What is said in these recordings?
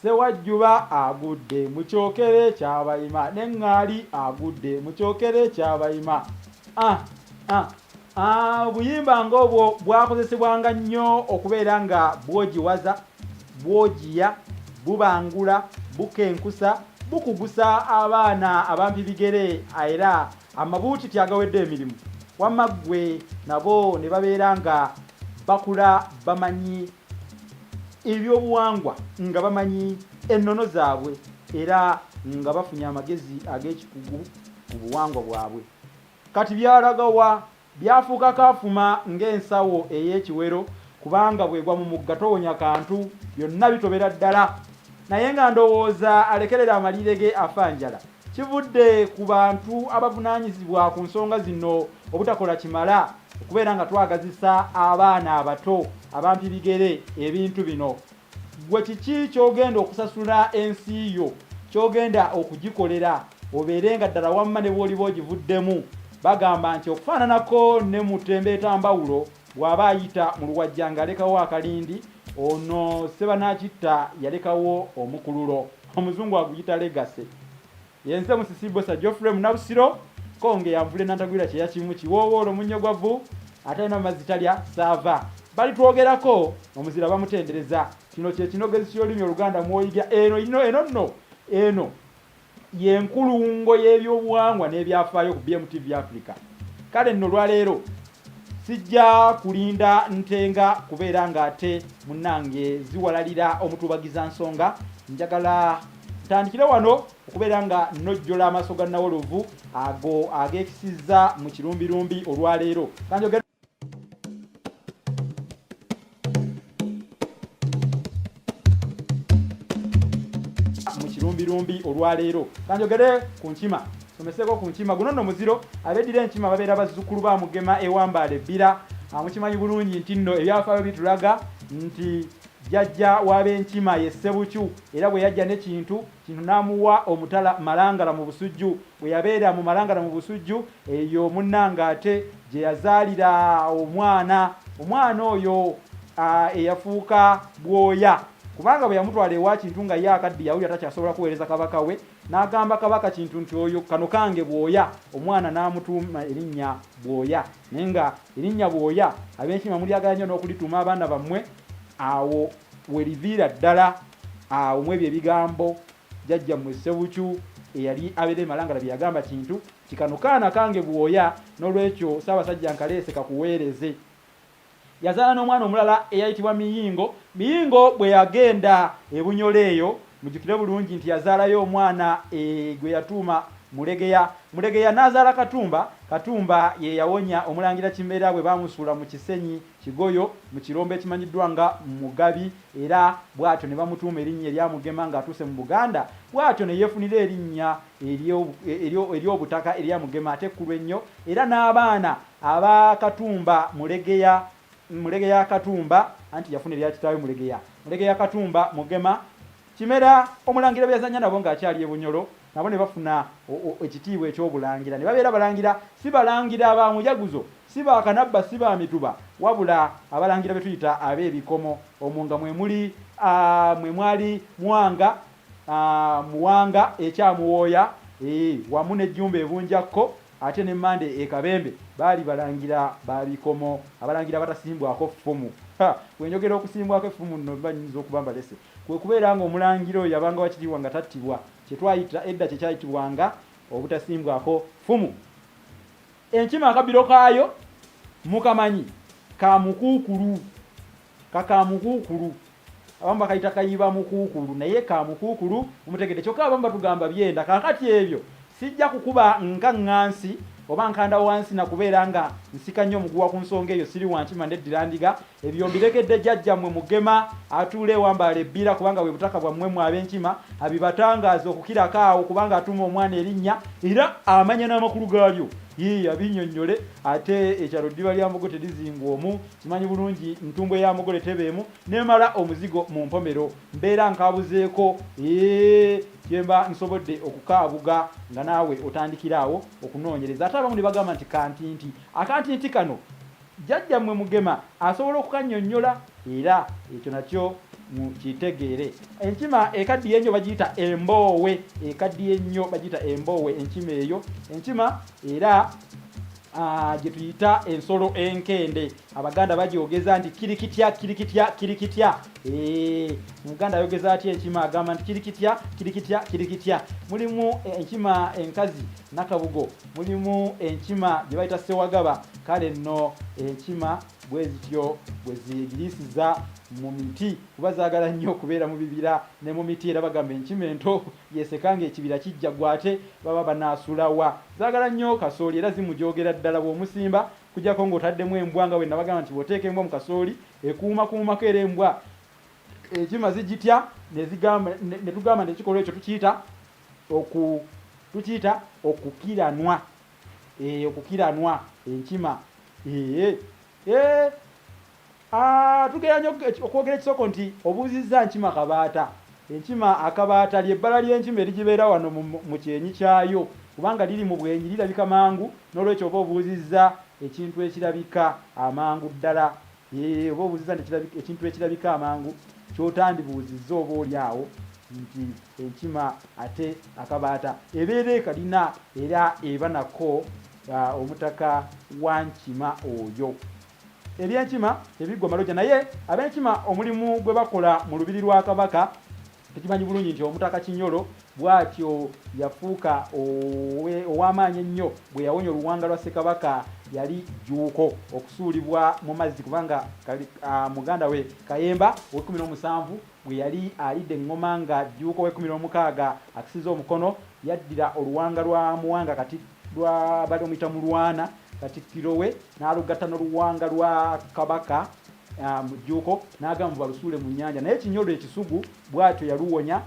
Sewajjuba agudde mu kyokere ky'abayima n'eŋŋaali agudde mu kyokere ky'abayima. Obuyimba ng'obwo bwakozesebwanga nnyo okubeera nga bwogiwaza, bwogiya, bubangula, bukenkusa, bukugusa abaana abampi bigere era amabuutiti agawedde emirimu. Wamma ggwe nabo ne babeera nga bakula bamanyi ebyobuwangwa, nga bamanyi ennono zaabwe era nga bafunye amagezi ag'ekikugu ku buwangwa bwabwe. Kati byalagawa byafuuka kaafuma ng'ensawo ey'ekiwero, kubanga bwegwa mu mugga towonya kantu, byonna bitobera ddala. Naye nga ndowooza alekerera amalire ge afanjala kivudde ku bantu abavunaanyizibwa ku nsonga zino obutakola kimala okubeera nga twagazisa abaana abato abampi bigere ebintu bino. Gwe kiki ky'ogenda okusasula ensi yo, ky'ogenda okugikolera obeere nga ddala wamma ne bw'oliba ogivuddemu? Bagamba nti okufaananako ne Mutembeeta Mbawulo bw'aba ayita mu luwajja ng'alekawo akalindi, ono Sebanakitta yalekawo omukululo, omuzungu aguyita legase. Yense Musisibosa Geoffrey Munnabusiro konge yanvule nantagwira kye yakimu kiwoowoolo munnyogwavu atalina mazzi talya saava. Balitwogerako omuzira bamutendereza. Kino kye kinogezi ky'olulimi Oluganda mwoyiga eno y'enkulungo y'ebyobuwangwa n'ebyafaayo ku BMTV Africa. Kale nno olwaleero sijja kulinda ntenga kubeera ng'ate munnange ziwalalira omutubagiza nsonga. Njagala ntandikire wano okubeera nga nnojjola amaaso ga Nawolovu ago ageekisizza mu kirumbirumbi olwaleero. Kanjogere kanjogere ku nkima, someseko ku nkima. Guno nno muziro abeddira enkima babeera bazzukulu ba Mugema ewambaala ebbira. Mukimanyi bulungi nti nno ebyafaayo bitulaga nti jjajja w'abenkima ye Ssebucyu, era bwe yajja ne kintu n'amuwa omutala Malangala mu Busujju. Bwe yabeera mu Malangala mu Busujju, eyo munnanga ate gye yazaalira omwana oyo eyafuuka Bwoya, kubanga bwe yamutwala ewa Kintu nga ye akaddi yawulira takyasobola kuweereza kabaka we, n'agamba kabaka Kintu nti oyo kano kange Bwoya. Omwana n'amutuuma erinnya Bwoya, naye nga erinnya Bwoya abenkima mulyagala nnyo n'okulituuma abaana bammwe. Awo weriviira ddala awo mu ebyo ebigambo jjajja mmwe Ssebucyu eyali abeera Malangala bye yagamba Kintu kikano kaana kange Bwoya, n'olwekyo Ssaabasajja nkaleese kakuweereze. Yazaala n'omwana omulala eyayitibwa Miyingo. Miyingo bwe yagenda e Bunyole eyo, mujjukire bulungi nti yazaalayo omwana gwe yatuuma Mulegeya. Mulegeya n'azaala Katumba. Katumba ye yawonya Omulangira Kimera bwe baamusuula mu Kisenyi Kigoyo mu kirombe ekimanyiddwa nga Mugabi, era bw'atyo ne bamutuuma erinnya erya Mugema ng'atuuse mu Buganda. Bw'atyo ne yeefunira erinnya ery'obutaka erya Mugema ate ekkulu ennyo, era n'abaana aba Katumba Mulegeya Katumba, anti yafuna erya kitaawe Mulegeya Katumba Mugema. Kimera Omulangira bye yazannya nabo ng'akyali e Bunyolo, nabo ne bafuna ekitiibwa ekyobulangira. Ne babeera balangira, si balangira ba mujaguzo, si ba kanabba, si ba mituba, wabula abalangira be tuyita ab'ebikomo. Omwo nga mwe mwali Muwanga ekyamuwooya wamu n'ejjumba ebunjakko ate ne Mmande ekabembe baali balangira ba bikomo, abalangira batasimbwako ffumu. Bwe njogera okusimbwako effumu nno banyinza okuba mbalese. Kwe kubeera nga omulangira oyo yabanga wakitiibwa nga tattibwa, kye twayita edda kye kyayitibwanga obutasimbwako ffumu. Enkima akabiro kaayo mukamanyi kamukuukulu. Abamu bakayita kayiba mukuukulu, naye kamukuukulu mumutegedde. Kyokka abamu batugamba byenda. Kaakati ebyo sijja kukuba nkaŋŋansi oba nkanda wansi na kubeera nga nsika nnyo omuguwa ku nsonga eyo, siri wankima ndeddira ndiga. Ebyo mbirekedde jjajja mmwe Mugema atuule ewambaala ebbira, kubanga bwe butaka bwammwe mwe ab'enkima, abibatangaaza okukirako awo kubanga atuuma omwana erinnya era amanya n'amakulu gaalyo. Abinnyonnyole ate ekyalo ddiba lya Mbogo terizingwa omu. Kimanyi bulungi ntumbwe ya Mugole tebeemu, nemala omuzigo mu mpomero. Mbeera nkaabuzeeko kyemba nsobodde okukaabuga nga naawe otandikiraawo okunoonyereza. Ate abamu ne bagamba nti kantinti. Akantinti kano jjajjammwe Mugema asobola okukannyonnyola, era ekyo nakyo mukitegeere. Enkima ekaddiye ennyo bagiyita emboowe, ekaddiye ennyo bagiyita emboowe enkima eyo. Enkima era gye tuyita ensolo enkende. Abaganda bagyogeza nti kirikitya kirikitya kirikitya. Omuganda ayogeza atya enkima? Agamba nti kirikitya kirikitya kirikitya. Mulimu enkima enkazi nakabugo, mulimu enkima gye bayita sewagaba. Kale nno enkima bwe zityo bwe ziyigirisiza mu miti, kuba zaagala nnyo okubeera mu bibira ne mu miti. Era bagamba enkima ento yesekanga ekibira kijja gwate baba banaasulawa. Zaagala nnyo kasooli era zimujogera ddala bw'omusimba, kujjako ng'otaddemu embwa nga bwe nabagamba nti bw'oteeka embwa mu kasooli ekuumakuumako era embwa enkima zigitya ne tugamba nti ekikolwa ekyo tukiyita okukiranwa. Okukiranwa enkima. Tugera nnyo okwogera ekisoko nti obuuzizza nkima kabaata. Enkima akabaata ly'ebbala ly'enkima erigibeera wano mu kyenyi kyayo, kubanga liri mu bwenyi, lirabika mangu, n'olwekyo oba obuuzizza ekintu ekirabika amangu ddala. Oba obuuzizza ekintu ekirabika amangu kyotandibuuzizza oba oli awo nti enkima ate akabaata ebeera ekalina era eba nako omutaka wa nkima oyo. Ebyenkima tebiggwa maloja, naye ab'enkima omulimu gwe bakola mu lubiri lwa Kabaka tukimanyi bulungi nti omutaka Kinyolo bw'atyo yafuuka ow'amaanyi ennyo bwe yawonya oluwanga lwa Ssekabaka. Yali jjuuko okusuulibwa mu mazzi, kubanga muganda we Kayemba we17 bwe yali alidde eŋŋoma nga jjuuko we16 akisiza omukono, yaddira oluwanga lwa Muwanga kati lwa bali omuyita Mulwana Katikkiro we n'alugatta n'oluwanga lwa Kabaka mu jjuuko n'agamba balusuule mu nnyanja. Naye Kinyolo ekisugu bw'atyo yaluwonya,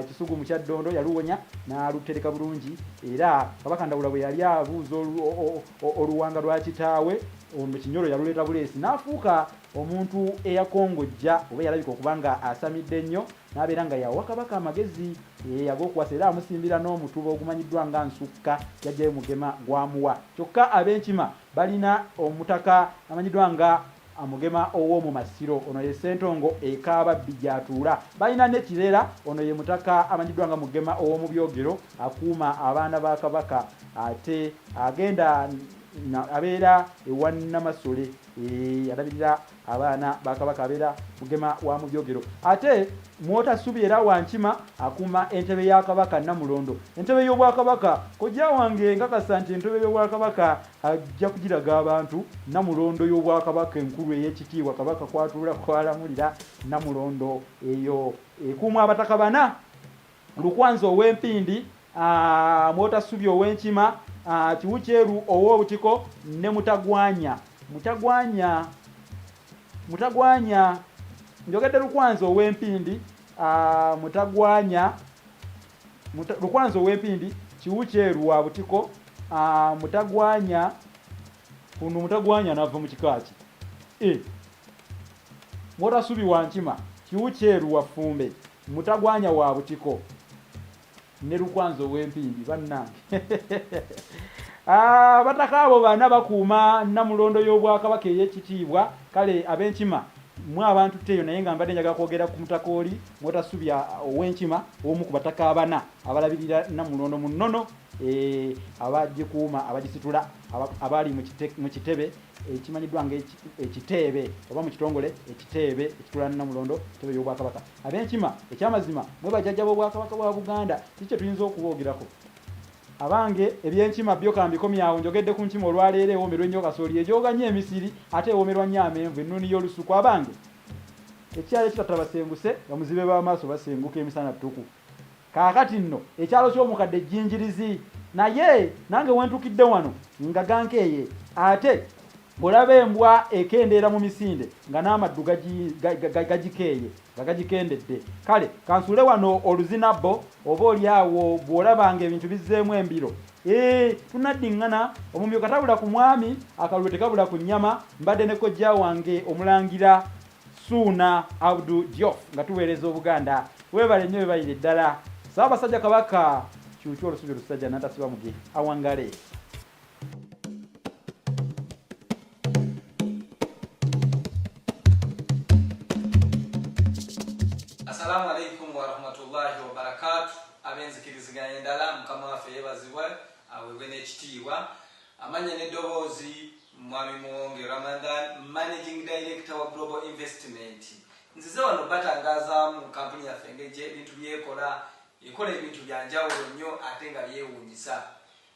ekisugu mu Kyaddondo yaluwonya n'alutereka bulungi. Era Kabaka Ndawula bwe yali abuuza oluwanga lwa kitaawe, Kinyolo yaluleeta buleesi, n'afuuka omuntu eyakongojja oba yalabika okubanga asamidde ennyo, n'abeera nga yawa Kabaka amagezi ag'okuwasa, era amusimbira n'omutuba ogumanyiddwa nga nsukka yajjayo mugema gwamuwa. Kyokka ab'enkima balina omutaka amanyiddwa nga amugema ow'omu Masiro, ono ye Ssentongo ekaaba bijjatuula. Balina ne Kirera, ono ye mutaka amanyiddwa nga mugema ow'omu Byogero, akuuma abaana ba Kabaka, ate agenda abeera ewa Namasole, alabirira abaana ba Kabaka, abeera mugema wa mu Byogero. Ate Mwotasubi era wa Nkima akuuma entebe ya Kabaka Namulondo. Entebe y'obwakabaka kojja wange nkakasa nti entebe y'obwakabaka ajja kugiraga abantu. Namulondo y'obwakabaka enkulu ey'ekitiibwa Kabaka kwatuula kwalamulira, Namulondo eyo ekuuma abataka bana: Lukwanzi ow'Empindi, Mwotasubi ow'Enkima, Kiwukyeru ow'Obutiko ne Mutagwanya njogedde Lukwanzi ow'Empindi, Lukwanzi ow'Empindi, Kiwukyeru wa Butiko, Mutagwanya nava mu kikaaki, Mwotasubi wa Nkima, Kiwukyeru wa Ffumbe, Mutagwanya wa Butiko ne Lukwanzi ow'Empindi. Bannange abataka abo bana bakuuma Namulondo y'obwakabaka ey'ekitiibwa. Kale ab'Enkima mwe abantu teyo, naye nga mbadde njagala kwogera ku mutaka oli Mwotasubi ow'Enkima, omu ku bataka abana abalabirira Namulondo mu nnono, abagikuuma abagisitula, abali mu kitebe ekimanyiddwa nga ekiteebe oba mu kitongole ekiteebe ekitula Namulondo, kitebe y'obwakabaka. Ab'Enkima ekyamazima mwe bajjajja b'obwakabaka bwa Buganda, kikye tuyinza okuboogerako. Abange ebyenkima byo kambikomyawo, njogedde ku nkima olwaleero ewoomerwa ennyo kasooli, ejooga nnyo emisiri ate ewoomerwa nnyo amenvu, ennuuni y'olusuku. Abange ekyalo ekitata basenguse bamuzibe b'amaaso basenguka emisana ttuku. Kaakati nno ekyalo ky'omukadde Jjinjirizi, naye nange wentukidde wano nga gankeeye, ate bw'olaba embwa ekendeera mu misinde nga n'amaddu gagikeeye nga gagikendedde. Kale kansuule wano oluzinabbo, oba oli awo bw'olabanga ebintu bizzeemu embiro, tunaddiŋŋana. Omumyuka tabula ku mwami, akalulu tekabula ku nnyama. Mbadde ne kojja wange Omulangira Suuna Abdu Diof nga tuweereza Obuganda. Weebale nnyo, weebalire ddala. Ssaabasajja Kabaka Kyukyu olusubi olusajja n'atasiba muge awangale. alaikum wa rahmatullahi wa barakatuh. Abenzikiriziganya endala mukama waffe yebazibwa aweebwe n'ekitiibwa. Amanya n'eddoboozi mwami Muwonge Ramadan, Managing Director wa Global Investment. Nzize wano batangaza mu kampuni yaffe ng'ebintu byekola ekola ebintu bya njawulo nnyo ate nga byewuunyisa.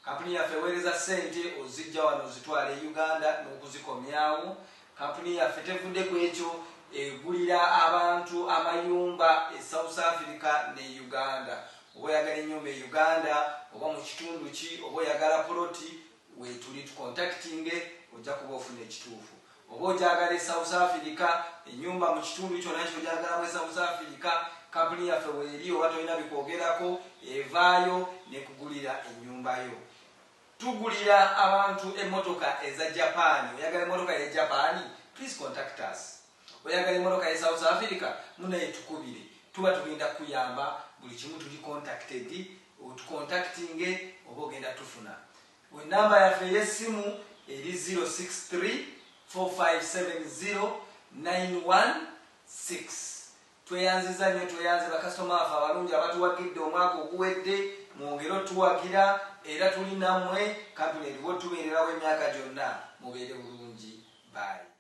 Kampuni yaffe eweereza ssente ozijja wano ozitwala e Uganda n'okuzikomyawo. Kampuni yaffe tevudde ku ekyo egulira abantu amayumba e South Africa ne Uganda. Oba oyagala ennyumba e Uganda oba mu kitundu ki oba oyagala poloti weetuli tucontactinge ojja kuba ofuna ekituufu. Oba ogyagala e South Africa ennyumba mu kitundu kyonna ky'ogyagalamu e South Africa kampuni yaffe weeri oba tolina bikwogerako evaayo nekugulira ennyumba yo. Tugulira abantu emmotoka eza Japan. Oyagala emmotoka ya Japan, please contact us. Oyagala emmotoka ya South Africa munaye tukubire. Tuba tugenda kuyamba buli kimu tuli contacted otucontactinge oba ogenda tufuna. Namba yaffe y'essimu eri 063 4570 tweyanziza nnyo tweyanze bakasitoma baffe abalungi abatuwagidde omwaka oguwedde mwongere otuwagira era tuli nammwe kampuni eriwo tubeererawo emyaka gyonna mubeere bulungi. Bye.